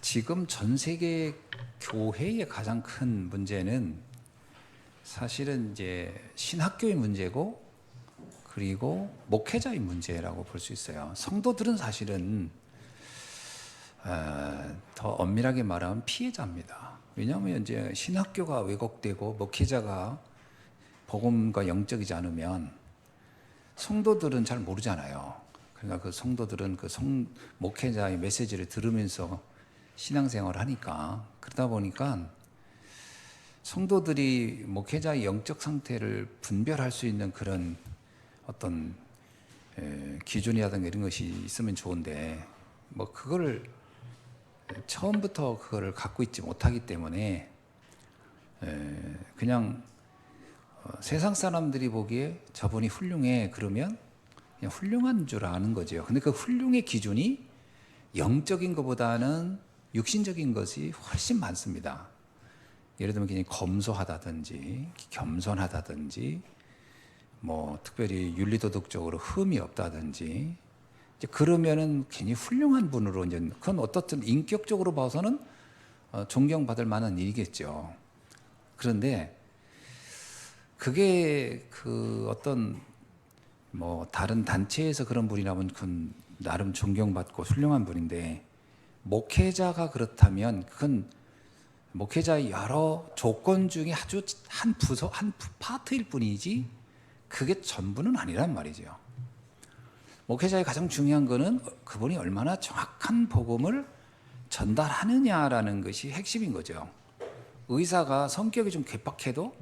지금 전 세계 교회의 가장 큰 문제는 사실은 이제 신학교의 문제고, 그리고 목회자의 문제라고 볼 수 있어요. 성도들은 사실은 더 엄밀하게 말하면 피해자입니다. 왜냐하면 이제 신학교가 왜곡되고 목회자가 복음과 영적이지 않으면 성도들은 잘 모르잖아요. 그러니까 그 성도들은 그 목회자의 메시지를 들으면서 신앙생활을 하니까, 그러다 보니까 성도들이 목회자의 영적 상태를 분별할 수 있는 그런 어떤 기준이라든가 이런 것이 있으면 좋은데, 뭐 그거를 처음부터 그거를 갖고 있지 못하기 때문에 그냥 세상 사람들이 보기에 저분이 훌륭해 그러면 그냥 훌륭한 줄 아는 거죠. 근데 그 훌륭의 기준이 영적인 것보다는 육신적인 것이 훨씬 많습니다. 예를 들면 그냥 검소하다든지 겸손하다든지, 뭐 특별히 윤리도덕적으로 흠이 없다든지, 이제 그러면은 괜히 훌륭한 분으로, 이제 그건 어떻든 인격적으로 봐서는 존경받을 만한 일이겠죠. 그런데 그게 그 어떤 뭐 다른 단체에서 그런 분이라면 그건 나름 존경받고 훌륭한 분인데, 목회자가 그렇다면 그건 목회자의 여러 조건 중에 아주 한 부서, 한 파트일 뿐이지 그게 전부는 아니란 말이죠. 목회자의 가장 중요한 거는 그분이 얼마나 정확한 복음을 전달하느냐라는 것이 핵심인 거죠. 의사가 성격이 좀 괴팍해도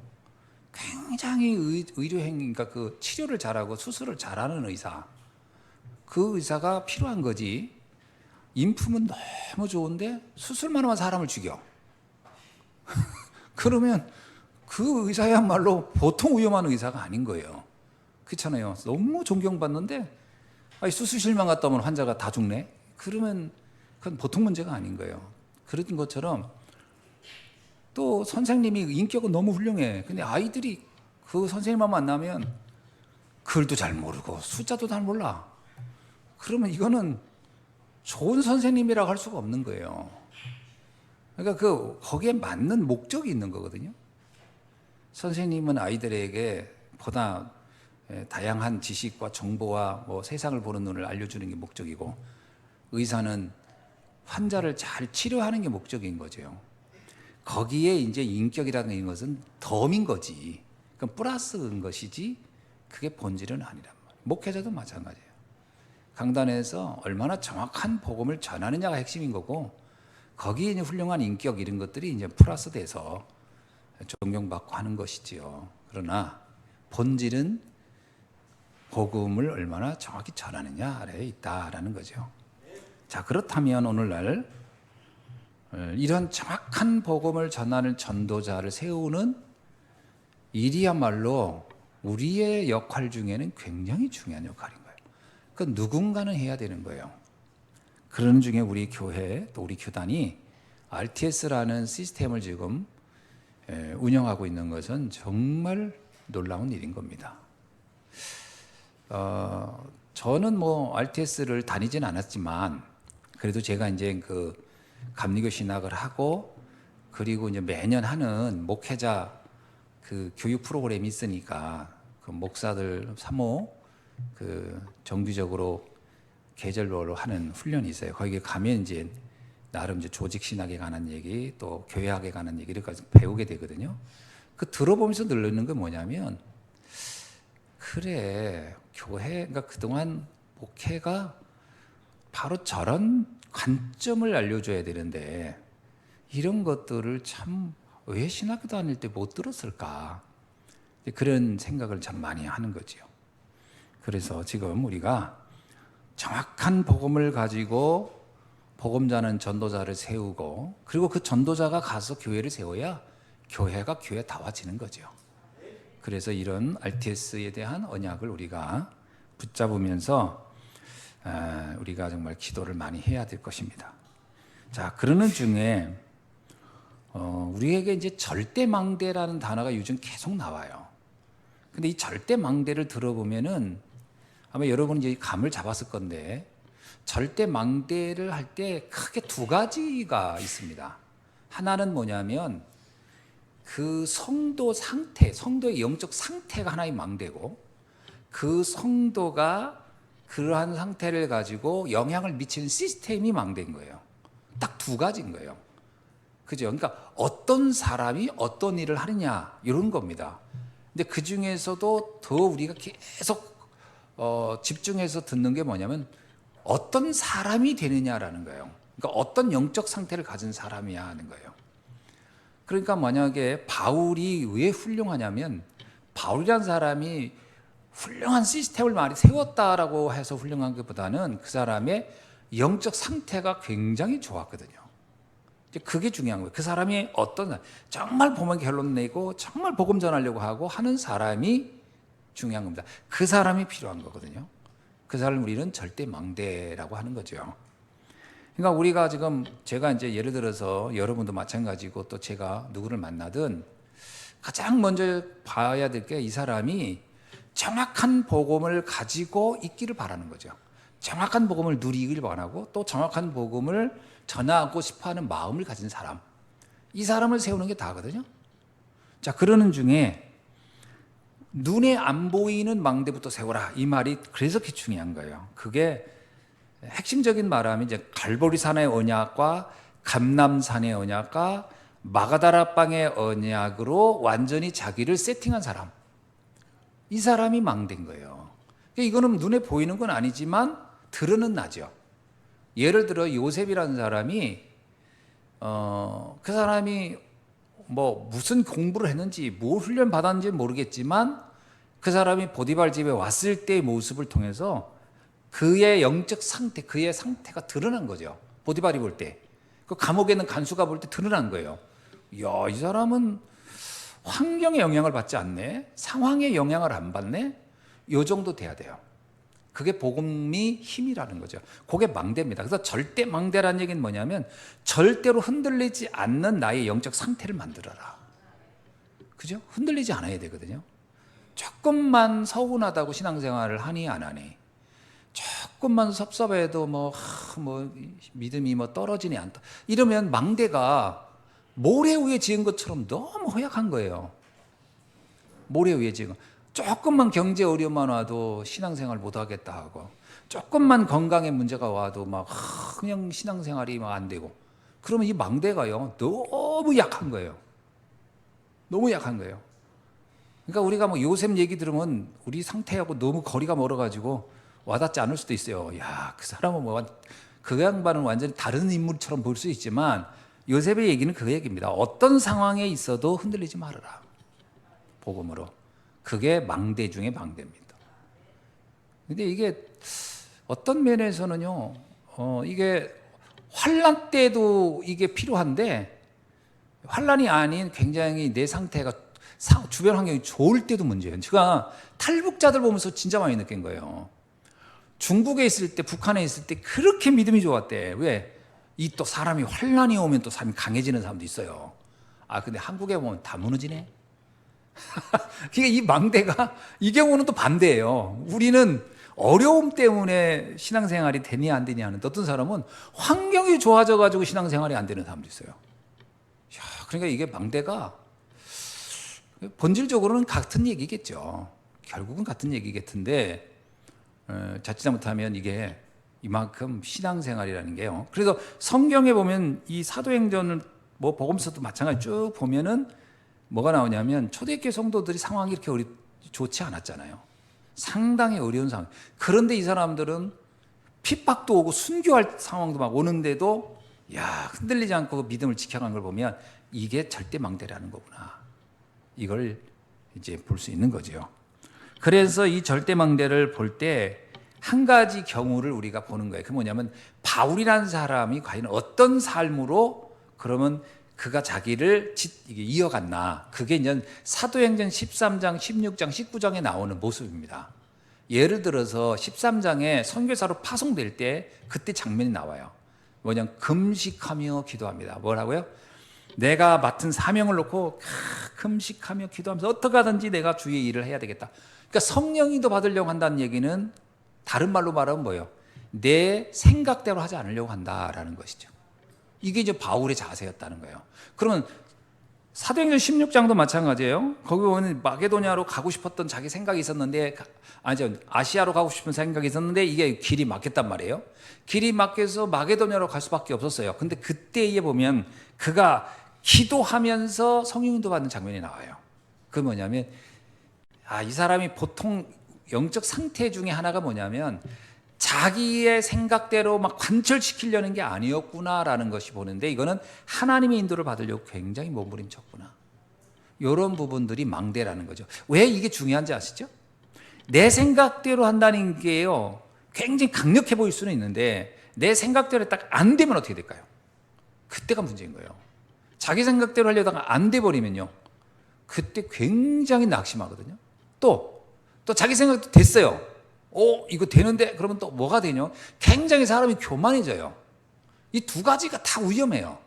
굉장히 의료행, 그러니까 그 치료를 잘하고 수술을 잘하는 의사, 그 의사가 필요한 거지. 인품은 너무 좋은데 수술만 하면 사람을 죽여. 그러면 그 의사야말로 보통 위험한 의사가 아닌 거예요. 그렇잖아요. 너무 존경받는데 수술실만 갔다 오면 환자가 다 죽네. 그러면 그건 보통 문제가 아닌 거예요. 그런 것처럼 또 선생님이 인격은 너무 훌륭해. 근데 아이들이 그 선생님만 만나면 글도 잘 모르고 숫자도 잘 몰라. 그러면 이거는 좋은 선생님이라고 할 수가 없는 거예요. 그러니까 거기에 맞는 목적이 있는 거거든요. 선생님은 아이들에게 보다 다양한 지식과 정보와 뭐 세상을 보는 눈을 알려주는 게 목적이고, 의사는 환자를 잘 치료하는 게 목적인 거죠. 거기에 이제 인격이라는 것은 덤인 거지. 그건 플러스인 것이지 그게 본질은 아니란 말이에요. 목회자도 마찬가지예요. 강단에서 얼마나 정확한 복음을 전하느냐가 핵심인 거고, 거기에 이제 훌륭한 인격 이런 것들이 이제 플러스 돼서 존경받고 하는 것이지요. 그러나 본질은 복음을 얼마나 정확히 전하느냐 아래에 있다라는 거죠. 자, 그렇다면 오늘날 이런 정확한 복음을 전하는 전도자를 세우는 일이야말로 우리의 역할 중에는 굉장히 중요한 역할인 거예요. 그 누군가는 해야 되는 거예요. 그런 중에 우리 교회 또 우리 교단이 RTS라는 시스템을 지금 운영하고 있는 것은 정말 놀라운 일인 겁니다. 저는 뭐 RTS를 다니진 않았지만 그래도 제가 이제 그 감리교 신학을 하고, 그리고 이제 매년 하는 목회자 그 교육 프로그램이 있으니까 그 목사들 사모 그 정기적으로 계절별로 하는 훈련이 있어요. 거기에 가면 이제 나름 이제 조직 신학에 관한 얘기, 또 교회학에 관한 얘기를 배우게 되거든요. 그 들어보면서 늘리는 게 뭐냐면, 그래 교회, 그러니까 그동안 목회가 바로 저런 관점을 알려줘야 되는데 이런 것들을 참 왜 신학교 다닐 때 못 들었을까, 그런 생각을 참 많이 하는 거죠. 그래서 지금 우리가 정확한 복음을 가지고 복음자는 전도자를 세우고, 그리고 그 전도자가 가서 교회를 세워야 교회가 교회다워지는 거죠. 그래서 이런 RTS에 대한 언약을 우리가 붙잡으면서 우리가 정말 기도를 많이 해야 될 것입니다. 자, 그러는 중에 우리에게 이제 절대망대라는 단어가 요즘 계속 나와요. 근데 이 절대망대를 들어보면은 아마 여러분이 이제 감을 잡았을 건데, 절대 망대를 할 때 크게 두 가지가 있습니다. 하나는 뭐냐면 그 성도 상태, 성도의 영적 상태가 하나의 망대고, 그 성도가 그러한 상태를 가지고 영향을 미치는 시스템이 망대인 거예요. 딱 두 가지인 거예요. 그죠? 그러니까 어떤 사람이 어떤 일을 하느냐 이런 겁니다. 근데 그 중에서도 더 우리가 계속 집중해서 듣는 게 뭐냐면 어떤 사람이 되느냐라는 거예요. 그러니까 어떤 영적 상태를 가진 사람이야 하는 거예요. 그러니까 만약에 바울이 왜 훌륭하냐면 바울이라는 사람이 훌륭한 시스템을 많이 세웠다라고 해서 훌륭한 것보다는 그 사람의 영적 상태가 굉장히 좋았거든요. 그게 중요한 거예요. 그 사람이 어떤 정말 보면 결론 내고 정말 복음 전하려고 하고 하는 사람이 중요한 겁니다. 그 사람이 필요한 거거든요. 그 사람을 우리는 절대 망대라고 하는 거죠. 그러니까 우리가 지금 제가 이제 예를 들어서 여러분도 마찬가지고 또 제가 누구를 만나든 가장 먼저 봐야 될 게 이 사람이 정확한 복음을 가지고 있기를 바라는 거죠. 정확한 복음을 누리길 바라고 또 정확한 복음을 전하고 싶어하는 마음을 가진 사람, 이 사람을 세우는 게 다거든요. 자, 그러는 중에 눈에 안 보이는 망대부터 세워라 이 말이 그래서 그렇게 중요한 거예요. 그게 핵심적인 말하면 이제 갈보리산의 언약과 감람산의 언약과 마가다라 빵의 언약으로 완전히 자기를 세팅한 사람, 이 사람이 망대인 거예요. 이거는 눈에 보이는 건 아니지만 들으는 나죠. 예를 들어 요셉이라는 사람이 그 사람이 뭐 무슨 공부를 했는지 뭘 훈련 받았는지 모르겠지만 그 사람이 보디발 집에 왔을 때의 모습을 통해서 그의 영적 상태, 그의 상태가 드러난 거죠. 보디발이 볼 때, 그 감옥에 있는 간수가 볼 때 드러난 거예요. 야, 이 사람은 환경의 영향을 받지 않네, 상황의 영향을 안 받네, 요 정도 돼야 돼요. 그게 복음이 힘이라는 거죠. 그게 망대입니다. 그래서 절대 망대라는 얘기는 뭐냐면 절대로 흔들리지 않는 나의 영적 상태를 만들어라. 그죠? 흔들리지 않아야 되거든요. 조금만 서운하다고 신앙생활을 하니 안 하니, 조금만 섭섭해도 뭐 믿음이 뭐 떨어지니 않다 이러면 망대가 모래 위에 지은 것처럼 너무 허약한 거예요. 모래 위에 지은 거. 조금만 경제 어려움만 와도 신앙생활 못 하겠다 하고, 조금만 건강에 문제가 와도 막 그냥 신앙생활이 막 안 되고, 그러면 이 망대가요 너무 약한 거예요. 너무 약한 거예요. 그러니까 우리가 뭐 요셉 얘기 들으면 우리 상태하고 너무 거리가 멀어가지고 와닿지 않을 수도 있어요. 야, 그 사람은 그 양반은 완전히 다른 인물처럼 볼 수 있지만 요셉의 얘기는 그 얘기입니다. 어떤 상황에 있어도 흔들리지 말아라. 복음으로. 그게 망대 중에 망대입니다. 근데 이게 어떤 면에서는요, 이게 환난 때도 이게 필요한데, 환난이 아닌 굉장히 내 상태가 주변 환경이 좋을 때도 문제예요. 제가 탈북자들 보면서 진짜 많이 느낀 거예요. 중국에 있을 때, 북한에 있을 때 그렇게 믿음이 좋았대. 왜? 이 또 사람이 환난이 오면 또 사람이 강해지는 사람도 있어요. 아, 근데 한국에 보면 다 무너지네. 그러니까 이 망대가 이 경우는 또 반대예요. 우리는 어려움 때문에 신앙생활이 되냐 안 되냐 하는데, 어떤 사람은 환경이 좋아져 가지고 신앙생활이 안 되는 사람도 있어요. 야, 그러니까 이게 망대가 본질적으로는 같은 얘기겠죠. 결국은 같은 얘기겠는데 자칫 잘못하면 이게 이만큼 신앙생활이라는 게요. 그래서 성경에 보면 이 사도행전을 뭐 복음서도 마찬가지 쭉 보면은 뭐가 나오냐면 초대교회 성도들이 상황이 이렇게 좋지 않았잖아요. 상당히 어려운 상황. 그런데 이 사람들은 핍박도 오고 순교할 상황도 막 오는데도 야, 흔들리지 않고 믿음을 지켜간 걸 보면 이게 절대 망대라는 거구나. 이걸 이제 볼 수 있는 거죠. 그래서 이 절대 망대를 볼 때 한 가지 경우를 우리가 보는 거예요. 그게 뭐냐면 바울이라는 사람이 과연 어떤 삶으로 그러면 그가 자기를 이어갔나. 그게 이제 사도행전 13장, 16장, 19장에 나오는 모습입니다. 예를 들어서 13장에 선교사로 파송될 때 그때 장면이 나와요. 뭐냐면 금식하며 기도합니다. 뭐라고요? 내가 맡은 사명을 놓고 금식하며 기도하면서 어떻게 하든지 내가 주의 일을 해야 되겠다. 그러니까 성령이도 받으려고 한다는 얘기는 다른 말로 말하면 뭐예요? 내 생각대로 하지 않으려고 한다라는 것이죠. 이게 이제 바울의 자세였다는 거예요. 그러면 사도행전 16장도 마찬가지예요. 거기 보면 마게도냐로 가고 싶었던 자기 생각이 있었는데, 아시아로 가고 싶은 생각이 있었는데 이게 길이 막혔단 말이에요. 길이 막혀서 마게도냐로 갈 수밖에 없었어요. 근데 그때에 보면 그가 기도하면서 성령인도 받는 장면이 나와요. 그 뭐냐면, 이 사람이 보통 영적 상태 중에 하나가 뭐냐면 자기의 생각대로 막 관철시키려는 게 아니었구나라는 것이 보는데, 이거는 하나님의 인도를 받으려고 굉장히 몸부림쳤구나. 이런 부분들이 망대라는 거죠. 왜 이게 중요한지 아시죠? 내 생각대로 한다는 게요, 굉장히 강력해 보일 수는 있는데 내 생각대로 딱 안 되면 어떻게 될까요? 그때가 문제인 거예요. 자기 생각대로 하려다가 안 돼 버리면요, 그때 굉장히 낙심하거든요. 또 자기 생각도 됐어요. 이거 되는데 그러면 또 뭐가 되냐? 굉장히 사람이 교만해져요. 이 두 가지가 다 위험해요.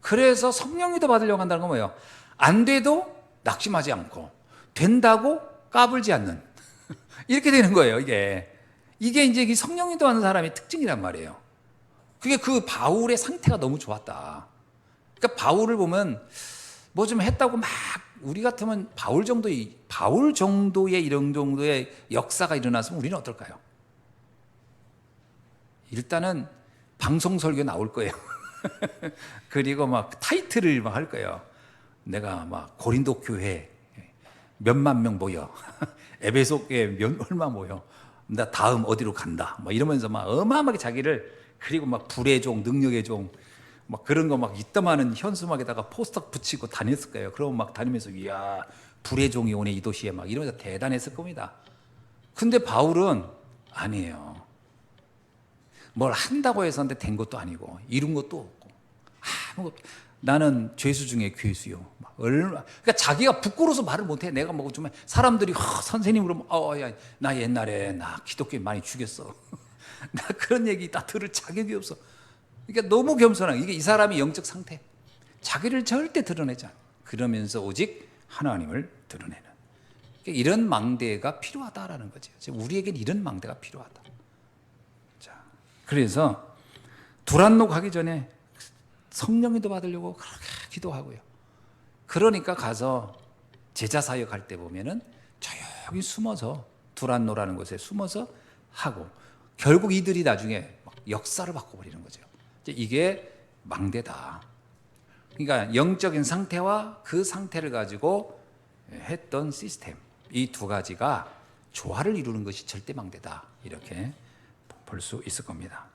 그래서 성령이도 받으려고 한다는 건 뭐예요? 안 돼도 낙심하지 않고, 된다고 까불지 않는 이렇게 되는 거예요. 이게 이제 성령이도 하는 사람의 특징이란 말이에요. 그게 그 바울의 상태가 너무 좋았다. 그러니까 바울을 보면 뭐 좀 했다고 막, 우리 같으면 바울 정도의 이런 정도의 역사가 일어났으면 우리는 어떨까요? 일단은 방송 설교 나올 거예요. 그리고 막 타이틀을 막 할 거예요. 내가 막 고린도 교회 몇만 명 모여, 에베소에 얼마 모여, 나 다음 어디로 간다, 막 이러면서 막 어마어마하게 자기를, 그리고 막 불의 종, 능력의 종, 막 그런 거 막 이따마는 현수막에다가 포스터 붙이고 다녔을 거예요. 그러면 막 다니면서 이야, 불의 종이 오네 이 도시에, 막 이러면서 대단했을 겁니다. 근데 바울은 아니에요. 뭘 한다고 해서 된 것도 아니고 이룬 것도 없고 아무것도. 나는 죄수 중에 괴수요. 그러니까 자기가 부끄러워서 말을 못해. 내가 뭐 좀 사람들이 선생님 그러면 야, 나 옛날에 나 기독교 많이 죽였어. 나 그런 얘기 다 들을 자격이 없어. 그러니까 너무 겸손한, 이게 이 사람의 영적 상태. 자기를 절대 드러내지 않아. 그러면서 오직 하나님을 드러내는. 그러니까 이런 망대가 필요하다라는 거죠. 우리에겐 이런 망대가 필요하다. 자, 그래서 두란노 가기 전에 성령인도 받으려고 그렇게 기도하고요. 그러니까 가서 제자 사역할 때 보면은 조용히 숨어서, 두란노라는 곳에 숨어서 하고, 결국 이들이 나중에 역사를 바꿔버리는 거죠. 이게 망대다. 그러니까 영적인 상태와 그 상태를 가지고 했던 시스템, 이 두 가지가 조화를 이루는 것이 절대 망대다. 이렇게 볼 수 있을 겁니다.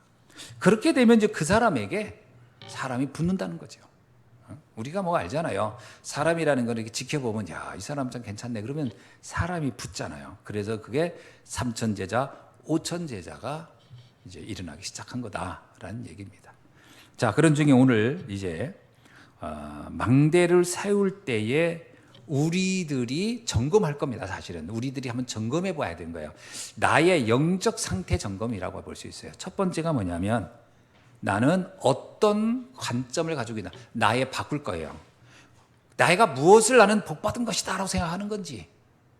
그렇게 되면 이제 그 사람에게 사람이 붙는다는 거죠. 우리가 뭐 알잖아요. 사람이라는 걸 이렇게 지켜보면, 야, 이 사람 참 괜찮네. 그러면 사람이 붙잖아요. 그래서 그게 3천 제자, 5천 제자가 이제 일어나기 시작한 거다라는 얘기입니다. 자, 그런 중에 오늘 이제 망대를 세울 때에 우리들이 점검할 겁니다. 사실은 우리들이 한번 점검해 봐야 되는 거예요. 나의 영적 상태 점검이라고 볼 수 있어요. 첫 번째가 뭐냐면, 나는 어떤 관점을 가지고 있나, 나의 바꿀 거예요. 내가 무엇을 나는 복받은 것이다 라고 생각하는 건지,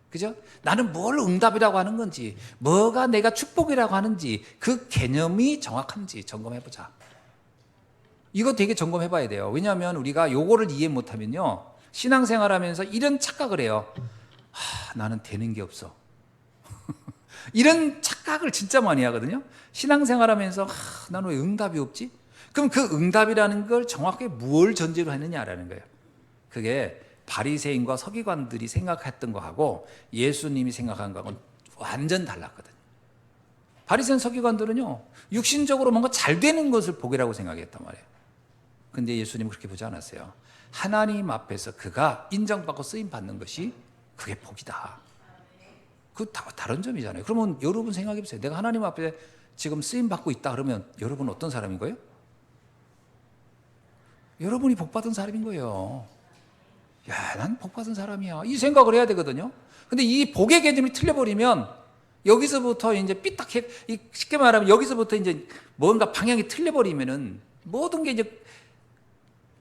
그죠? 나는 뭘 응답이라고 하는 건지, 뭐가 내가 축복이라고 하는지, 그 개념이 정확한지 점검해보자. 이거 되게 점검해봐야 돼요. 왜냐하면 우리가 요거를 이해 못하면요, 신앙생활하면서 이런 착각을 해요. 나는 되는 게 없어. 이런 착각을 진짜 많이 하거든요. 신앙생활하면서 나는 왜 응답이 없지? 그럼 그 응답이라는 걸 정확하게 뭘 전제로 했느냐라는 거예요. 그게 바리새인과 서기관들이 생각했던 거하고 예수님이 생각한 거하고는 완전 달랐거든요. 바리새인 서기관들은요, 육신적으로 뭔가 잘 되는 것을 복이라고 생각했단 말이에요. 근데 예수님은 그렇게 보지 않았어요. 하나님 앞에서 그가 인정받고 쓰임받는 것이 그게 복이다. 그 다른 점이잖아요. 그러면 여러분 생각해 보세요. 내가 하나님 앞에 지금 쓰임받고 있다 그러면 여러분 어떤 사람인 거예요? 여러분이 복받은 사람인 거예요. 야, 난 복받은 사람이야. 이 생각을 해야 되거든요. 근데 이 복의 개념이 틀려버리면 여기서부터 이제 삐딱해, 쉽게 말하면 여기서부터 이제 뭔가 방향이 틀려버리면은 모든 게 이제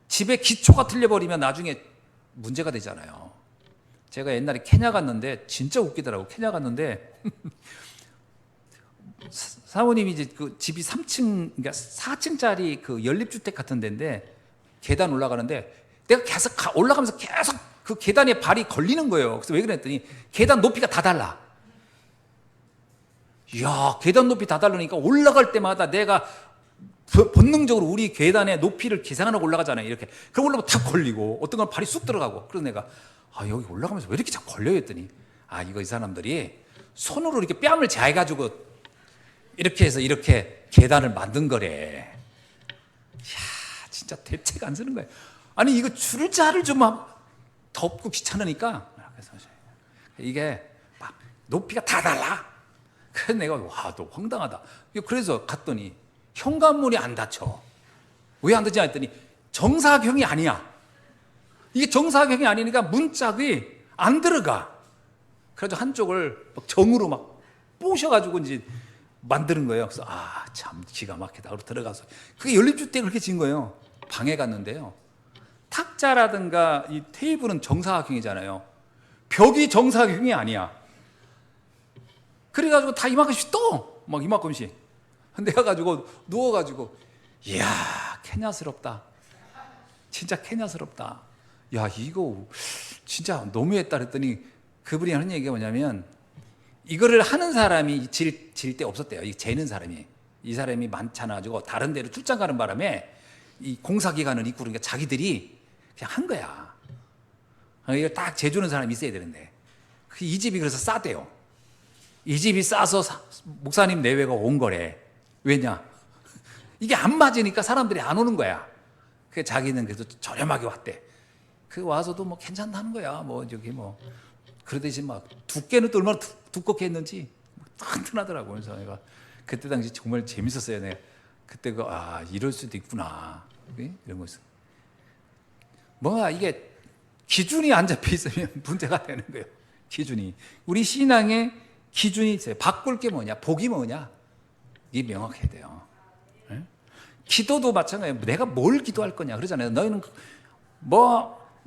집의 기초가 틀려버리면 나중에 문제가 되잖아요. 제가 옛날에 케냐 갔는데 진짜 웃기더라고. 케냐 갔는데 사모님이 이제 그 집이 3층, 그러니까 4층짜리 그 연립주택 같은 데인데 계단 올라가는데 내가 계속 올라가면서 계속 그 계단에 발이 걸리는 거예요. 그래서 왜 그랬더니 계단 높이가 다 달라. 이야, 계단 높이 다 다르니까 올라갈 때마다 내가 본능적으로 우리 계단의 높이를 계산하고 올라가잖아요. 이렇게. 그럼 올라가면 탁 걸리고 어떤 건 발이 쑥 들어가고. 그래서 내가 여기 올라가면서 왜 이렇게 자꾸 걸려요 했더니 이거 이 사람들이 손으로 이렇게 뺨을 자해가지고 이렇게 해서 이렇게 계단을 만든 거래. 이야, 진짜 대책 안 쓰는 거예요. 아니 이거 줄자를 좀 덮고 귀찮으니까 이게 막 높이가 다 달라. 그래서 내가 너 황당하다. 그래서 갔더니 현관문이 안 닫혀. 왜 안 닫히냐 했더니 정사각형이 아니야. 이게 정사각형이 아니니까 문짝이 안 들어가. 그래서 한쪽을 막 정으로 막 부셔가지고 이제 만드는 거예요. 그래서 참 기가 막히다. 그러고 들어가서 그게 연립주택을 그렇게 지은 거예요. 방에 갔는데요. 탁자라든가 이 테이블은 정사각형이잖아요. 벽이 정사각형이 아니야. 그래가지고 다 이만큼씩 막 이만큼씩. 내가 가지고 누워가지고 이야 케냐스럽다. 진짜 케냐스럽다. 야 이거 진짜 너무했다 그랬더니 그분이 하는 얘기가 뭐냐면 이거를 하는 사람이 질 데 없었대요. 이 재는 사람이. 이 사람이 많잖아 가지고 다른 데로 출장 가는 바람에 이 공사기관을 입고 그러니까 자기들이 그냥 한 거야. 이걸 딱 재주는 사람이 있어야 되는데 이 집이 그래서 싸대요. 이 집이 싸서 목사님 내외가 온 거래. 왜냐? 이게 안 맞으니까 사람들이 안 오는 거야. 그 자기는 그래도 저렴하게 왔대. 그 와서도 뭐 괜찮다는 거야. 그러듯이 막 두께는 또 얼마나 두껍게 했는지 튼튼하더라고. 그래서 내가 그때 당시 정말 재밌었어요. 내가 그때 이럴 수도 있구나. 이런 거 있어. 이게 기준이 안 잡혀 있으면 문제가 되는 거예요. 기준이. 우리 신앙의 기준이 있어요. 바꿀 게 뭐냐? 복이 뭐냐? 이게 명확해야 돼요. 네? 기도도 마찬가지예요. 내가 뭘 기도할 거냐 그러잖아요. 너희는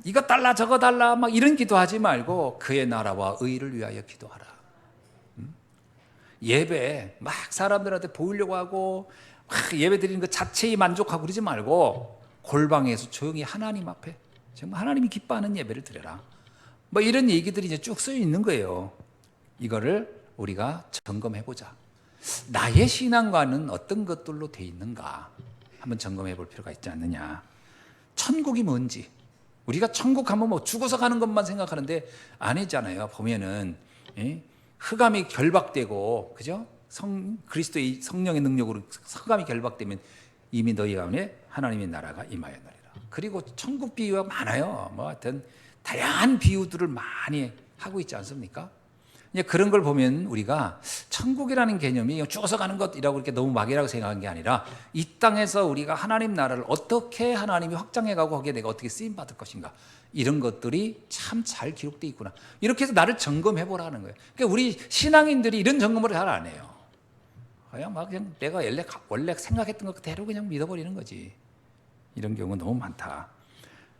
이거 달라 저거 달라 막 이런 기도하지 말고 그의 나라와 의를 위하여 기도하라. 예배 막 사람들한테 보이려고 하고 막 예배 드리는 것 자체에 만족하고 그러지 말고 골방에서 조용히 하나님 앞에 정말 하나님이 기뻐하는 예배를 드려라. 이런 얘기들이 이제 쭉 쓰여 있는 거예요. 이거를 우리가 점검해보자. 나의 신앙과는 어떤 것들로 돼 있는가 한번 점검해 볼 필요가 있지 않느냐. 천국이 뭔지. 우리가 천국 하면 죽어서 가는 것만 생각하는데 아니잖아요. 보면은 흑암이 결박되고 그죠? 그리스도의 성령의 능력으로 흑암이 결박되면 이미 너희 가운데 하나님의 나라가 임하였느니라. 그리고 천국 비유가 많아요. 하여튼 다양한 비유들을 많이 하고 있지 않습니까? 그런 걸 보면 우리가 천국이라는 개념이 죽어서 가는 것이라고 이렇게 너무 막이라고 생각한 게 아니라 이 땅에서 우리가 하나님 나라를 어떻게 하나님이 확장해가고 거기에 내가 어떻게 쓰임받을 것인가 이런 것들이 참 잘 기록되어 있구나. 이렇게 해서 나를 점검해보라는 거예요. 그러니까 우리 신앙인들이 이런 점검을 잘 안 해요. 그냥 내가 원래 생각했던 것 그대로 그냥 믿어버리는 거지. 이런 경우가 너무 많다.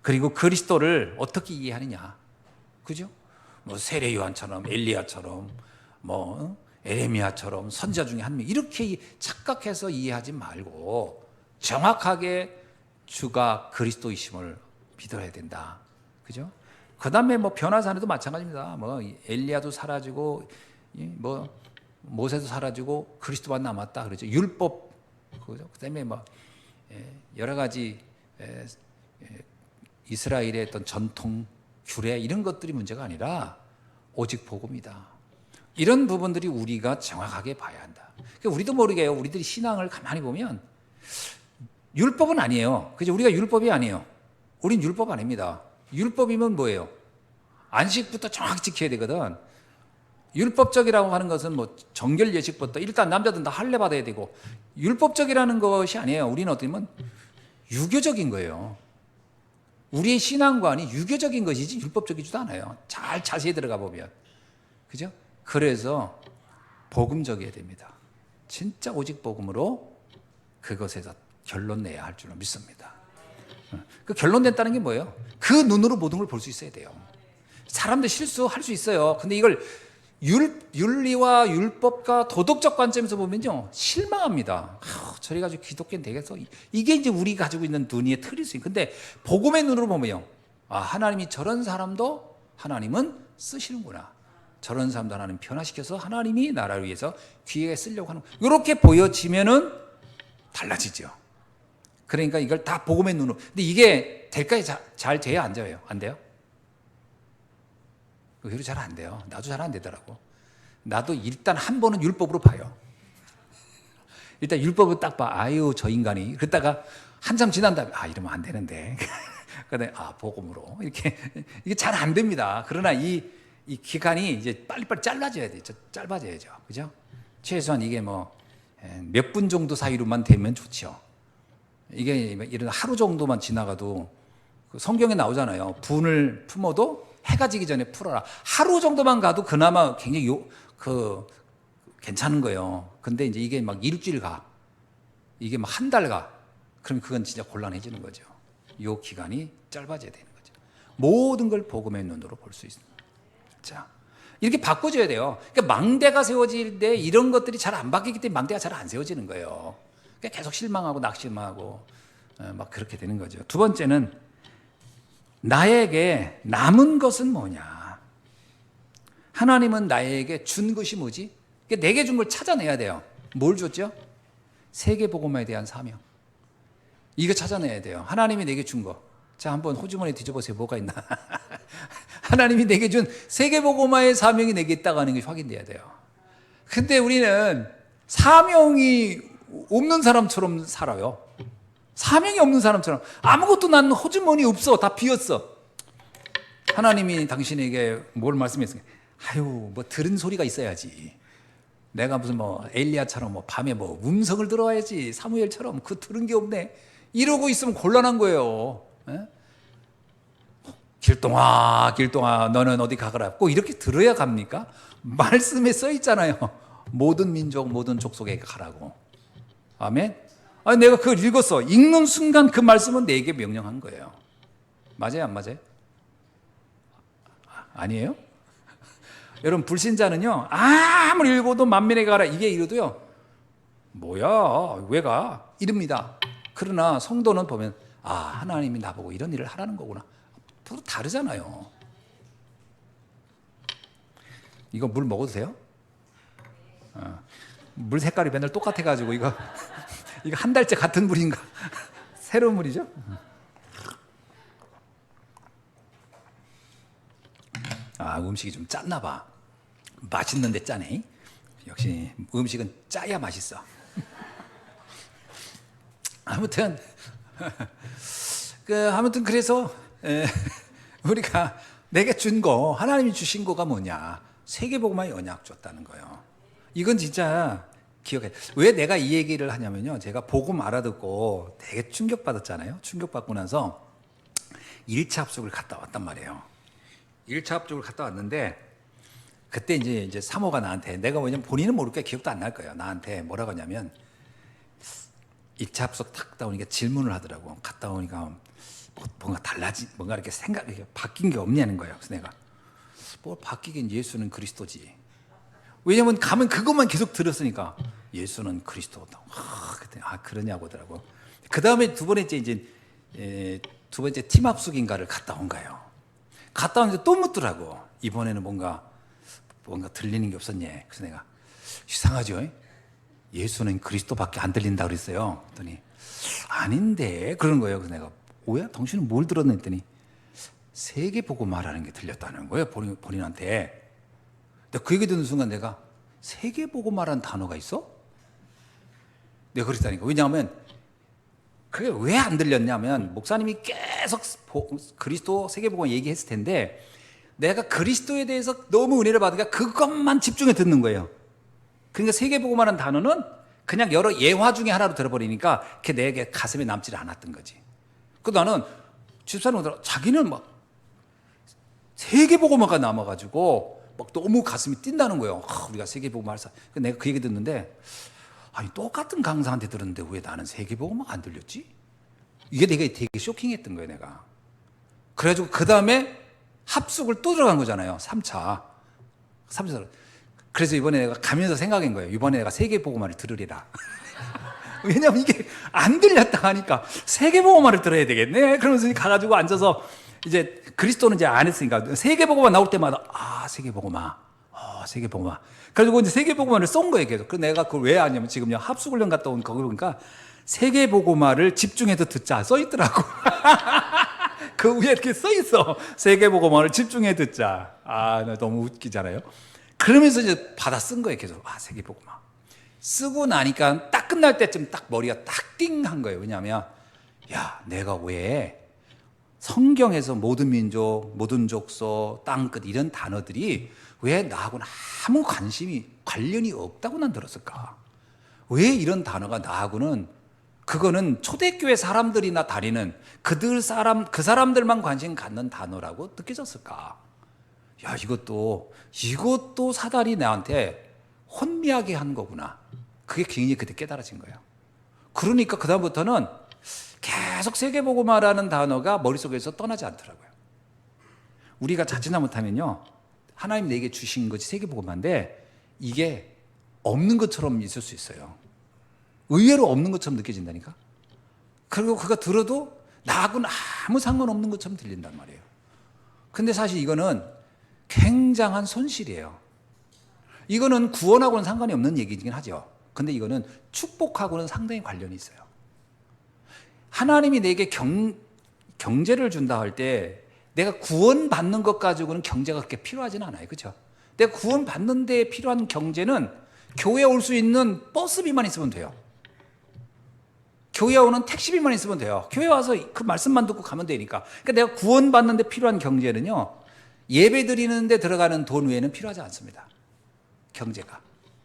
그리고 그리스도를 어떻게 이해하느냐. 그죠? 세례 요한처럼 엘리야처럼 에레미야처럼 선지자 중에 한 명 이렇게 착각해서 이해하지 말고 정확하게 주가 그리스도이심을 믿어야 된다. 그죠? 그다음에 변화산에도 마찬가지입니다. 엘리야도 사라지고 모세도 사라지고 그리스도만 남았다 그러죠. 율법 그죠? 그다음에 여러 가지 이스라엘의 어떤 전통 규례 이런 것들이 문제가 아니라 오직 복음이다. 이런 부분들이 우리가 정확하게 봐야 한다. 그러니까 우리도 모르게요. 우리들이 신앙을 가만히 보면 율법은 아니에요. 그죠? 우리가 율법이 아니에요. 우린 율법 아닙니다. 율법이면 뭐예요? 안식부터 정확히 지켜야 되거든. 율법적이라고 하는 것은 정결 예식부터 일단 남자들은 다 할례 받아야 되고 율법적이라는 것이 아니에요. 우리는 어떻게 보면 유교적인 거예요. 우리의 신앙관이 유교적인 것이지 율법적이지도 않아요. 잘 자세히 들어가 보면. 그죠? 그래서 복음적이어야 됩니다. 진짜 오직 복음으로 그것에서 결론 내야 할 줄로 믿습니다. 그 결론 냈다는 게 뭐예요? 그 눈으로 모든 걸 볼 수 있어야 돼요. 사람들 실수할 수 있어요. 근데 이걸 윤리와 율법과 도덕적 관점에서 보면요 실망합니다. 저리 가지고 기독교는 되겠어? 이게 이제 우리 가지고 있는 논의의 틀일 수 있어요. 근데 복음의 눈으로 보면요, 하나님이 저런 사람도 하나님은 쓰시는구나. 저런 사람도 하나님 변화시켜서 하나님이 나라를 위해서 귀하게 쓰려고 하는, 이렇게 보여지면은 달라지죠. 그러니까 이걸 다 복음의 눈으로. 근데 이게 될까요? 잘 돼야 안 돼요? 안 돼요? 의외로 잘 안 돼요. 나도 잘 안 되더라고. 나도 일단 한 번은 율법으로 봐요. 일단 율법을 딱 봐. 아유, 저 인간이. 그러다가 한참 지난 다음에 이러면 안 되는데. 그다음에 복음으로 이렇게. 이게 잘 안 됩니다. 그러나 이 기간이 이제 빨리빨리 짧아져야 되죠. 짧아져야죠. 그죠? 최소한 이게 몇 분 정도 사이로만 되면 좋죠. 이게 이런 하루 정도만 지나가도 성경에 나오잖아요. 분을 품어도 해가 지기 전에 풀어라. 하루 정도만 가도 그나마 굉장히 괜찮은 거예요. 근데 이제 이게 막 일주일 가, 이게 막 한 달 가, 그럼 그건 진짜 곤란해지는 거죠. 요 기간이 짧아져야 되는 거죠. 모든 걸 복음의 눈으로 볼 수 있습니다. 자, 이렇게 바꿔줘야 돼요. 그러니까 망대가 세워질 때 이런 것들이 잘 안 바뀌기 때문에 망대가 잘 안 세워지는 거예요. 그러니까 계속 실망하고 낙심하고 막 그렇게 되는 거죠. 두 번째는 나에게 남은 것은 뭐냐? 하나님은 나에게 준 것이 뭐지? 그러니까 내게 준 걸 찾아내야 돼요. 뭘 줬죠? 세계복음화에 대한 사명. 이거 찾아내야 돼요. 하나님이 내게 준 거. 자, 한번 호주머니 뒤져보세요. 뭐가 있나? 하나님이 내게 준 세계복음화의 사명이 내게 있다고 하는 게 확인돼야 돼요. 근데 우리는 사명이 없는 사람처럼 살아요. 사명이 없는 사람처럼. 아무것도 난 호주머니 없어. 다 비었어. 하나님이 당신에게 뭘 말씀했어요? 들은 소리가 있어야지. 내가 무슨 엘리야처럼 밤에 음성을 들어야지. 사무엘처럼 들은 게 없네. 이러고 있으면 곤란한 거예요. 에? 길동아, 길동아, 너는 어디 가거라. 꼭 이렇게 들어야 갑니까? 말씀에 써 있잖아요. 모든 민족, 모든 족속에게 가라고. 아멘. 내가 그걸 읽었어. 읽는 순간 그 말씀은 내게 명령한 거예요. 맞아요, 안 맞아요? 아니에요? 여러분, 불신자는요, 아무리 읽어도 만민에게 가라 이게 이러도요, 뭐야, 왜 가? 이럽니다. 그러나 성도는 보면 하나님이 나보고 이런 일을 하라는 거구나. 서로 다르잖아요. 이거 물 먹어도 돼요? 물 색깔이 맨날 똑같아가지고 이거 한 달째 같은 물인가? 새로운 물이죠? 음식이 좀 짰나 봐. 맛있는데 짜네. 역시 음식은 짜야 맛있어. 아무튼 그래서 우리가 내게 준 거, 하나님이 주신 거가 뭐냐? 세계복음화의 언약 줬다는 거예요. 이건 진짜 기억해. 왜 내가 이 얘기를 하냐면요, 제가 복음 알아듣고 되게 충격받았잖아요. 충격받고 나서 1차 합숙을 갔다 왔단 말이에요. 1차 합숙을 갔다 왔는데 그때 이제 사모가 나한테, 내가 왜냐면 본인은 모르니까 기억도 안 날 거예요. 나한테 뭐라고 하냐면 1차 합숙 탁 갔다 오니까 질문을 하더라고. 갔다 오니까 뭔가 뭔가 이렇게 생각이 바뀐 게 없냐는 거예요. 그래서 내가 뭘 바뀌긴, 예수는 그리스도지. 왜냐면 가면 그것만 계속 들었으니까 예수는 그리스도다. 그때 그러냐고 하더라고. 그 다음에 두 번째 팀 합숙인가를 갔다 온 거예요. 갔다 오는데 또 묻더라고. 이번에는 뭔가 들리는 게 없었냐. 그래서 내가 이상하죠. 예수는 그리스도밖에 안 들린다 그랬어요. 그랬더니 아닌데 그런 거예요. 그래서 내가 뭐야? 당신은 뭘 들었나 했더니 세계복음화라는 게 들렸다는 거예요. 본인한테. 근데 그 얘기 듣는 순간 내가 세계복음화라는 단어가 있어? 내가 그랬다니까. 왜냐하면 그게 왜 안 들렸냐면 목사님이 계속 그리스도 세계복음화 얘기했을 텐데 내가 그리스도에 대해서 너무 은혜를 받으니까 그것만 집중해 듣는 거예요. 그러니까 세계복음화라는 단어는 그냥 여러 예화 중에 하나로 들어버리니까 그게 내게 가슴에 남지 않았던 거지. 그 나는 집사님 오더라. 자기는 막 세계복음화가 남아가지고 막 너무 가슴이 뛴다는 거예요. 우리가 세계복음화 할 사. 내가 그 얘기 듣는데 똑같은 강사한테 들었는데 왜 나는 세계복음화가 안 들렸지? 이게 되게 쇼킹했던 거예요, 내가. 그래가지고 그 다음에 합숙을 또 들어간 거잖아요. 3차. 그래서 이번에 내가 가면서 생각한 거예요. 이번에 내가 세계복음화를 들으리라. 왜냐면 이게 안 들렸다 하니까 세계복음화를 들어야 되겠네. 그러면서 가가지고 앉아서 이제 그리스도는 이제 안 했으니까 세계복음화 나올 때마다 세계복음화, 세계복음화. 그래가지고 이제 세계복음화를 쏜 거예요, 계속. 그래서 내가 그걸 왜 하냐면 지금요 합숙훈련 갔다 온 거기 보니까 세계복음화를 집중해서 듣자 써 있더라고. 그 위에 이렇게 써 있어. 세계복음화를 집중해 듣자. 나 너무 웃기잖아요. 그러면서 이제 받아 쓴 거예요, 계속. 세계복음화. 쓰고 나니까 딱 끝날 때쯤 딱 머리가 딱 띵한 거예요. 왜냐하면 내가 왜 성경에서 모든 민족, 모든 족속, 땅끝 이런 단어들이 왜 나하고는 아무 관련이 없다고 난 들었을까? 왜 이런 단어가 나하고는 그거는 초대교회 사람들이나 다니는 그 사람들만 관심 갖는 단어라고 느껴졌을까? 이것도 사단이 나한테 혼미하게 한 거구나. 그게 굉장히 그때 깨달아진 거예요. 그러니까 그다음부터는 계속 세계복음화라는 단어가 머릿속에서 떠나지 않더라고요. 우리가 자칫 못하면요, 하나님 내게 주신 것이 세계복음화인데 이게 없는 것처럼 있을 수 있어요. 의외로 없는 것처럼 느껴진다니까. 그리고 그거 들어도 나하고는 아무 상관없는 것처럼 들린단 말이에요. 근데 사실 이거는 굉장한 손실이에요. 이거는 구원하고는 상관이 없는 얘기긴 하죠. 근데 이거는 축복하고는 상당히 관련이 있어요. 하나님이 내게 경제를 준다 할 때 내가 구원받는 것 가지고는 경제가 그렇게 필요하지는 않아요. 그렇죠? 내가 구원받는 데 필요한 경제는 교회에 올 수 있는 버스비만 있으면 돼요. 교회에 오는 택시비만 있으면 돼요. 교회 와서 그 말씀만 듣고 가면 되니까. 그러니까 내가 구원받는 데 필요한 경제는요, 예배 드리는 데 들어가는 돈 외에는 필요하지 않습니다. 경제가.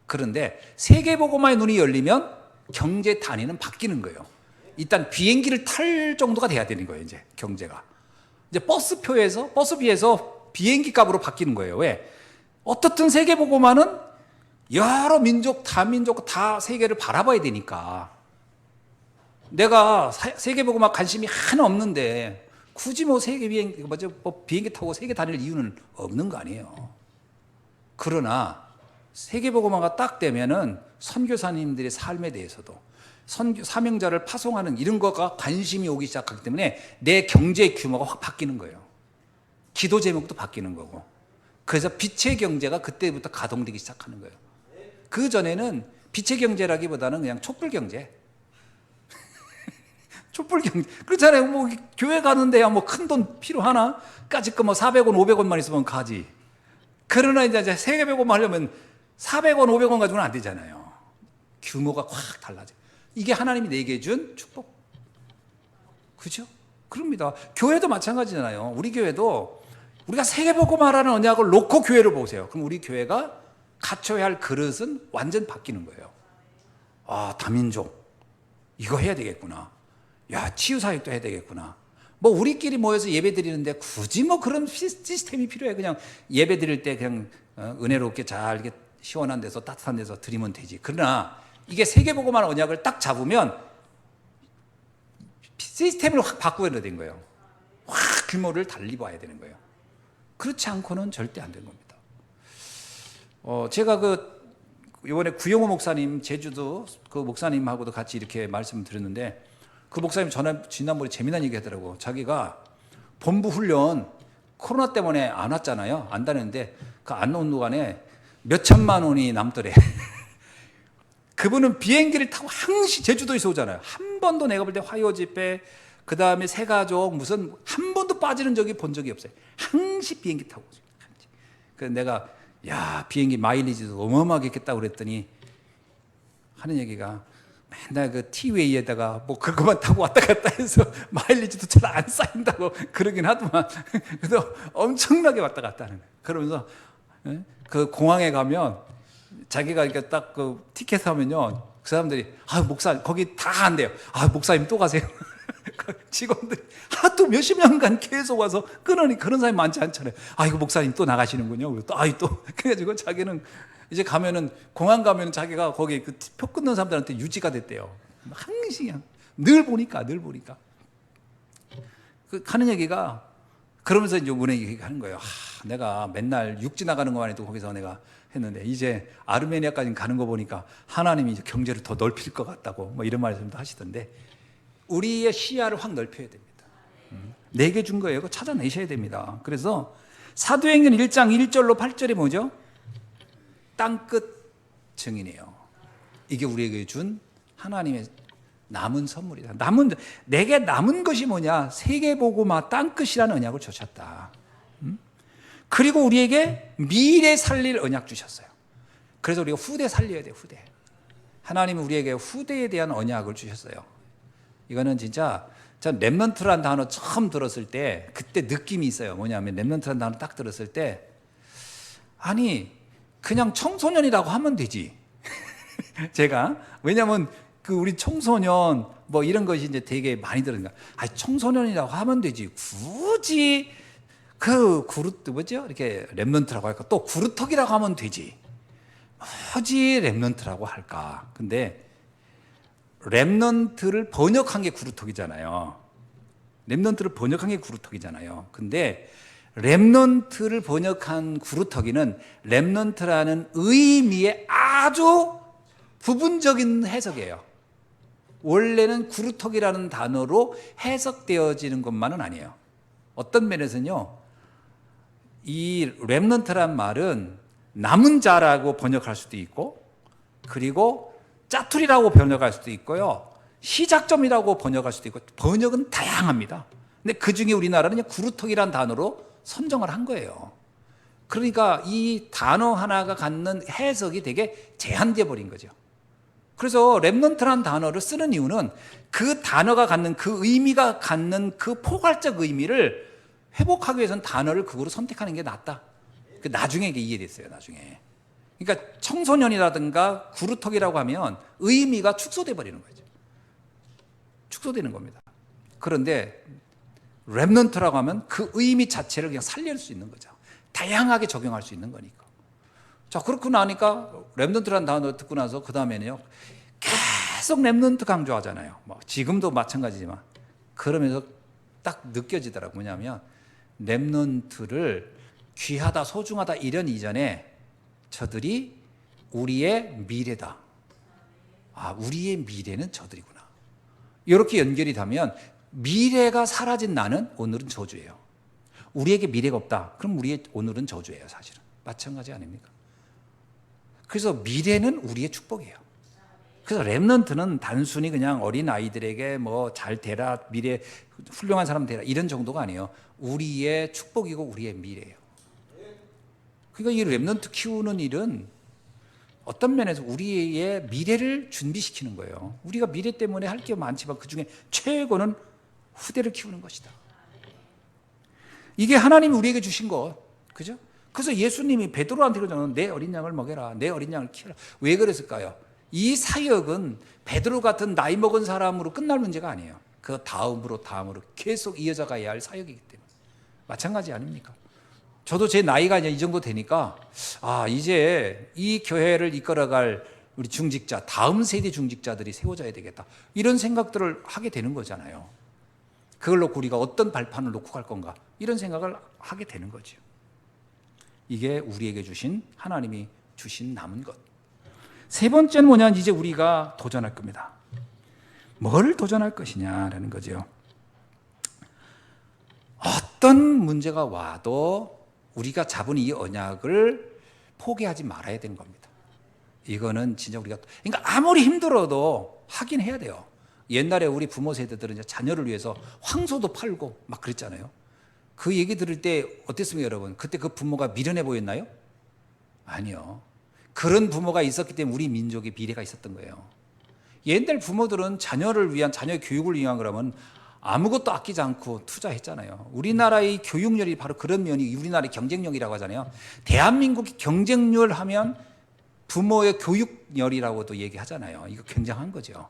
그런데 세계복음화의 눈이 열리면 경제 단위는 바뀌는 거예요. 일단 비행기를 탈 정도가 돼야 되는 거예요, 이제 경제가. 이제 버스비에서 비행기 값으로 바뀌는 거예요. 왜? 어떻든 세계복음화는 여러 민족, 다민족 다 세계를 바라봐야 되니까. 내가 세계복음화 관심이 하나 없는데 굳이 비행기 타고 세계 다닐 이유는 없는 거 아니에요. 그러나 세계복음화가 딱 되면은 선교사님들의 삶에 대해서도 사명자를 파송하는 이런 거가 관심이 오기 시작하기 때문에 내 경제 규모가 확 바뀌는 거예요. 기도 제목도 바뀌는 거고. 그래서 빛의 경제가 그때부터 가동되기 시작하는 거예요. 그 전에는 빛의 경제라기보다는 그냥 촛불 경제. 촛불 경제. 그렇잖아요. 뭐 교회 가는데야 뭐 큰 돈 필요하나? 까짓 거 뭐 400원, 500원만 있으면 가지. 그러나 이제 세계복음화 하려면 400원, 500원 가지고는 안 되잖아요. 규모가 확 달라져. 이게 하나님이 내게 준 축복. 그죠? 그럽니다. 교회도 마찬가지잖아요. 우리 교회도 우리가 세계복음화라는 언약을 놓고 교회를 보세요. 그럼 우리 교회가 갖춰야 할 그릇은 완전 바뀌는 거예요. 다민족. 이거 해야 되겠구나. 치유사역도 해야 되겠구나. 뭐 우리끼리 모여서 예배 드리는데 굳이 뭐 그런 시스템이 필요해. 그냥 예배 드릴 때 그냥 은혜롭게 잘 이렇게 시원한 데서 따뜻한 데서 드리면 되지. 그러나 이게 세계복음화 언약을 딱 잡으면 시스템을 확 바꾸어야 되는 거예요. 확 규모를 달리 봐야 되는 거예요. 그렇지 않고는 절대 안 되는 겁니다. 제가 이번에 구영호 목사님, 제주도 그 목사님하고도 같이 이렇게 말씀을 드렸는데 그 목사님 지난번에 재미난 얘기 하더라고. 자기가 본부 훈련 코로나 때문에 안 왔잖아요. 안 다녔는데 그 안 온 동안에 몇 천만 원이 남더래. 그분은 비행기를 타고 항시 제주도에서 오잖아요. 한 번도 내가 볼 때 화요 집회, 그 다음에 새가족 무슨 한 번도 빠지는 적이 본 적이 없어요. 항시 비행기 타고 오죠. 그래서 내가 비행기 마일리지도 어마어마하게 했겠다고 그랬더니 하는 얘기가 맨날 그 티웨이에다가 뭐 그것만 타고 왔다 갔다 해서 마일리지도 잘 안 쌓인다고 그러긴 하더만. 그래서 엄청나게 왔다 갔다 하는 거예요. 그러면서 그 공항에 가면 자기가 이렇게 딱 그 티켓 하면요, 그 사람들이 목사 거기 다 한대요. 목사님 또 가세요. 직원들이 또 몇십 년간 계속 와서 끊으니 그런 사람이 많지 않잖아요. 이거 목사님 또 나가시는군요. 또 그래가지고 자기는 이제 가면은 공항 가면은 자기가 거기 그 표 끊는 사람들한테 유지가 됐대요. 항시 늘 보니까 그 하는 얘기가 그러면서 이제 은혜 얘기하는 거예요. 내가 맨날 육지 나가는 것만 해도 거기서 내가 했는데 이제 아르메니아까지 가는 거 보니까 하나님이 이제 경제를 더 넓힐 것 같다고 뭐 이런 말씀도 하시던데 우리의 시야를 확 넓혀야 됩니다. 내게 준 거예요. 그거 찾아내셔야 됩니다. 그래서 사도행전 1장 1절로 8절이 뭐죠? 땅끝 증인이에요. 이게 우리에게 준 하나님의 남은 선물이다. 내게 남은 것이 뭐냐? 세계복음화 땅끝이라는 언약을 주셨다. 그리고 우리에게 미래 살릴 언약 주셨어요. 그래서 우리가 후대 살려야 돼요. 후대. 하나님은 우리에게 후대에 대한 언약을 주셨어요. 이거는 진짜 전 렘넌트라는 단어 처음 들었을 때 그때 느낌이 있어요. 뭐냐면 렘넌트라는 단어 딱 들었을 때 아니 그냥 청소년이라고 하면 되지. 제가 왜냐면 그 우리 청소년 뭐 이런 것이 이제 되게 많이 들으니까 청소년이라고 하면 되지. 굳이 그 구루 뭐죠? 이렇게 렘넌트라고 할까? 또 구루터기라고 하면 되지. 굳이 렘넌트라고 할까? 근데 렘넌트를 번역한 게 구루터기잖아요. 렘넌트를 번역한 게 구루터기잖아요. 근데 렘넌트를 번역한 구루터기는 렘넌트라는 의미의 아주 부분적인 해석이에요. 원래는 구루터기라는 단어로 해석되어지는 것만은 아니에요. 어떤 면에서는요, 이 렘넌트란 말은 남은 자라고 번역할 수도 있고, 그리고 짜투리라고 번역할 수도 있고요, 시작점이라고 번역할 수도 있고, 번역은 다양합니다. 근데 그 중에 우리나라는 그냥 구루터기라는 단어로 선정을 한 거예요. 그러니까 이 단어 하나가 갖는 해석이 되게 제한되어 버린 거죠. 그래서 렘넌트라는 단어를 쓰는 이유는 그 단어가 갖는 그 의미가 갖는 그 포괄적 의미를 회복하기 위해서는 단어를 그거로 선택하는 게 낫다. 나중에 이게 이해됐어요. 나중에. 그러니까 청소년이라든가 구루터기라고 하면 의미가 축소돼 버리는 거죠. 축소되는 겁니다. 그런데 렘넌트라고 하면 그 의미 자체를 그냥 살릴 수 있는 거죠. 다양하게 적용할 수 있는 거니까. 자, 그렇고 나니까 렘넌트라는 단어 듣고 나서 그 다음에는요, 계속 렘넌트 강조하잖아요. 뭐 지금도 마찬가지지만. 그러면서 딱 느껴지더라고요. 뭐냐면 렘넌트를 귀하다, 소중하다 이런 이전에 저들이 우리의 미래다. 아, 우리의 미래는 저들이구나. 이렇게 연결이 되면 미래가 사라진 나는 오늘은 저주예요. 우리에게 미래가 없다. 그럼 우리의 오늘은 저주예요, 사실은. 마찬가지 아닙니까? 그래서 미래는 우리의 축복이에요. 그래서 렘넌트는 단순히 그냥 어린 아이들에게 뭐 잘 되라, 미래 훌륭한 사람 되라 이런 정도가 아니에요. 우리의 축복이고 우리의 미래예요. 그러니까 이 렘넌트 키우는 일은 어떤 면에서 우리의 미래를 준비시키는 거예요. 우리가 미래 때문에 할 게 많지만 그중에 최고는 후대를 키우는 것이다. 이게 하나님이 우리에게 주신 것, 그죠? 그래서 예수님이 베드로한테 그러잖아요. 내 어린 양을 먹여라. 내 어린 양을 키워라. 왜 그랬을까요? 이 사역은 베드로 같은 나이 먹은 사람으로 끝날 문제가 아니에요. 그 다음으로 계속 이어져 가야 할 사역이기 때문에. 마찬가지 아닙니까? 저도 제 나이가 이제 이 정도 되니까 이제 이 교회를 이끌어갈 우리 중직자, 다음 세대 중직자들이 세워져야 되겠다. 이런 생각들을 하게 되는 거잖아요. 그걸 놓고 우리가 어떤 발판을 놓고 갈 건가 이런 생각을 하게 되는 거죠. 이게 우리에게 주신 하나님이 주신 남은 것. 세 번째는 뭐냐? 이제 우리가 도전할 겁니다. 뭘 도전할 것이냐라는 거죠. 어떤 문제가 와도 우리가 잡은 이 언약을 포기하지 말아야 되는 겁니다. 이거는 진짜 그러니까 아무리 힘들어도 하긴 해야 돼요. 옛날에 우리 부모 세대들은 이제 자녀를 위해서 황소도 팔고 막 그랬잖아요. 그 얘기 들을 때 어땠습니까, 여러분? 그때 그 부모가 미련해 보였나요? 아니요. 그런 부모가 있었기 때문에 우리 민족의 미래가 있었던 거예요. 옛날 부모들은 자녀를 위한, 자녀의 교육을 위한 그러면 아무것도 아끼지 않고 투자했잖아요. 우리나라의 교육열이 바로 그런 면이 우리나라의 경쟁력이라고 하잖아요. 대한민국이 경쟁률 하면 부모의 교육열이라고도 얘기하잖아요. 이거 굉장한 거죠.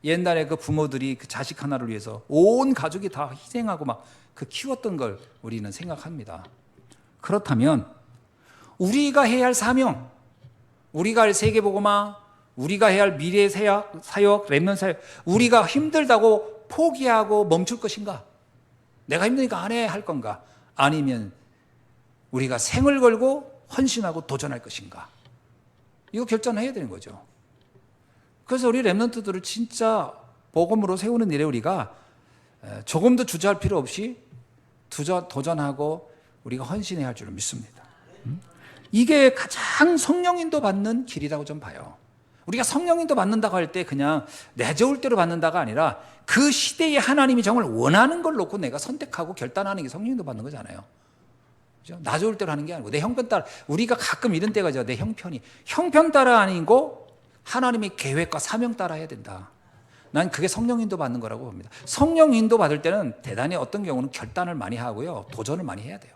옛날에 그 부모들이 그 자식 하나를 위해서 온 가족이 다 희생하고 막 그 키웠던 걸 우리는 생각합니다. 그렇다면 우리가 해야 할 사명, 우리가 할 세계복음화, 우리가 해야 할 미래 사역, 렘넌트 사역, 우리가 힘들다고 포기하고 멈출 것인가? 내가 힘드니까 안 해 할 건가? 아니면 우리가 생을 걸고 헌신하고 도전할 것인가? 이거 결단해야 되는 거죠. 그래서 우리 렘넌트들을 진짜 복음으로 세우는 일에 우리가 조금도 주저할 필요 없이 도전하고 우리가 헌신해야 할 줄을 믿습니다. 이게 가장 성령인도 받는 길이라고 좀 봐요. 우리가 성령인도 받는다고 할 때 그냥 내 좋을 대로 받는다가 아니라 그 시대에 하나님이 정말 원하는 걸 놓고 내가 선택하고 결단하는 게 성령인도 받는 거잖아요. 그죠? 나 좋을 대로 하는 게 아니고 내 형편 따라. 우리가 가끔 이런 때가 있죠. 내 형편 따라 아니고 하나님의 계획과 사명 따라 해야 된다. 난 그게 성령인도 받는 거라고 봅니다. 성령인도 받을 때는 대단히 어떤 경우는 결단을 많이 하고요, 도전을 많이 해야 돼요.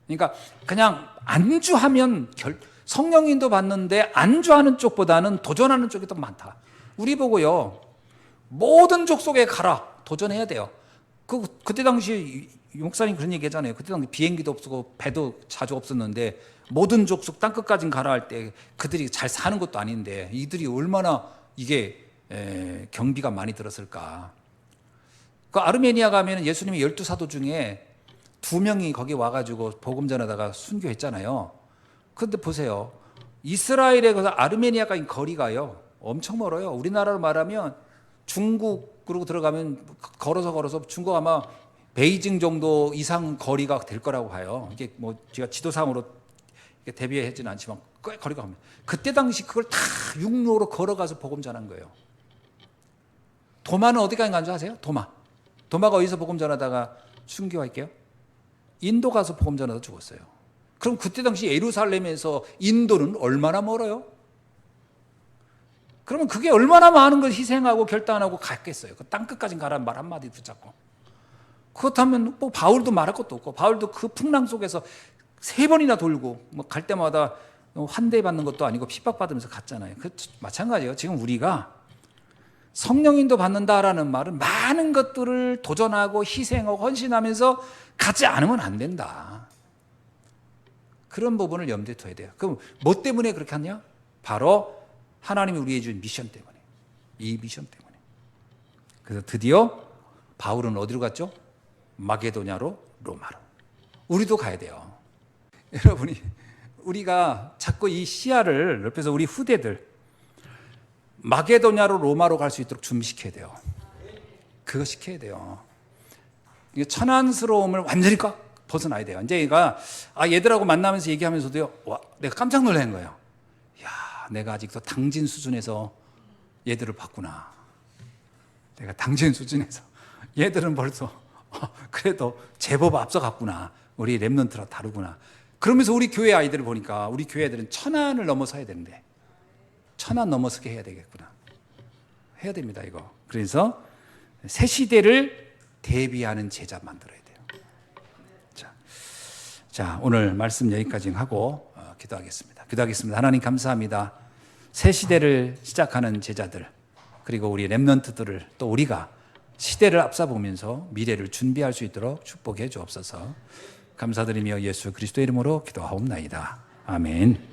그러니까 그냥 안주하면 성령인도 받는데 안주하는 쪽보다는 도전하는 쪽이 더 많다. 우리 보고요, 모든 족속에 가라, 도전해야 돼요. 그때 당시 목사님 그런 얘기 하잖아요. 그때 당시 비행기도 없고 배도 자주 없었는데 모든 족속 땅끝까지 가라 할 때 그들이 잘 사는 것도 아닌데 이들이 얼마나 이게 경비가 많이 들었을까. 그 아르메니아 가면 예수님이 12사도 중에 2명이 거기 와가지고 복음 전하다가 순교했잖아요. 그런데 보세요. 이스라엘에서 아르메니아까지 거리가요 엄청 멀어요. 우리나라로 말하면 중국으로 들어가면 걸어서 중국 아마 베이징 정도 이상 거리가 될 거라고 봐요. 이게 뭐 제가 지도상으로 대비하지는 않지만 꽤 거리가 옵니다. 그때 당시 그걸 다 육로로 걸어가서 복음 전한 거예요. 도마는 어디까지 간 줄 아세요? 도마가 어디서 복음 전하다가 순교할게요? 인도 가서 복음 전하다 죽었어요. 그럼 그때 당시 예루살렘에서 인도는 얼마나 멀어요? 그러면 그게 얼마나 많은 걸 희생하고 결단하고 갔겠어요. 그 땅끝까지 가라는 말 한마디 붙잡고. 그렇다면 뭐 바울도 말할 것도 없고, 바울도 그 풍랑 속에서 3번이나 돌고 뭐 갈 때마다 환대받는 것도 아니고 핍박받으면서 갔잖아요. 그 마찬가지예요. 지금 우리가 성령인도 받는다라는 말은 많은 것들을 도전하고 희생하고 헌신하면서 가지 않으면 안 된다. 그런 부분을 염두에 둬야 돼요. 그럼 뭐 때문에 그렇게 하냐? 바로 하나님이 우리에게 준 미션 때문에. 이 미션 때문에. 그래서 드디어 바울은 어디로 갔죠? 마게도냐로, 로마로. 우리도 가야 돼요. 여러분이 우리가 자꾸 이 시야를 넓혀서 우리 후대들 마게도냐로, 로마로 갈 수 있도록 준비시켜야 돼요. 그거 시켜야 돼요. 천안스러움을 완전히 꽉 벗어나야 돼요. 이제 얘들하고 만나면서 얘기하면서도요, 내가 깜짝 놀란 거예요. 내가 아직도 당진 수준에서 얘들을 봤구나. 내가 당진 수준에서 얘들은 벌써 그래도 제법 앞서갔구나. 우리 렘넌트랑 다르구나. 그러면서 우리 교회 아이들을 보니까 우리 교회 애들은 천안을 넘어서야 되는데 천안 넘어서게 해야 되겠구나. 해야 됩니다, 이거. 그래서 새 시대를 대비하는 제자 만들어야 돼요. 자, 오늘 말씀 여기까지 하고 기도하겠습니다. 하나님 감사합니다. 새 시대를 시작하는 제자들, 그리고 우리 렘넌트들을 또 우리가 시대를 앞서보면서 미래를 준비할 수 있도록 축복해 주옵소서. 감사드리며 예수 그리스도의 이름으로 기도하옵나이다. 아멘.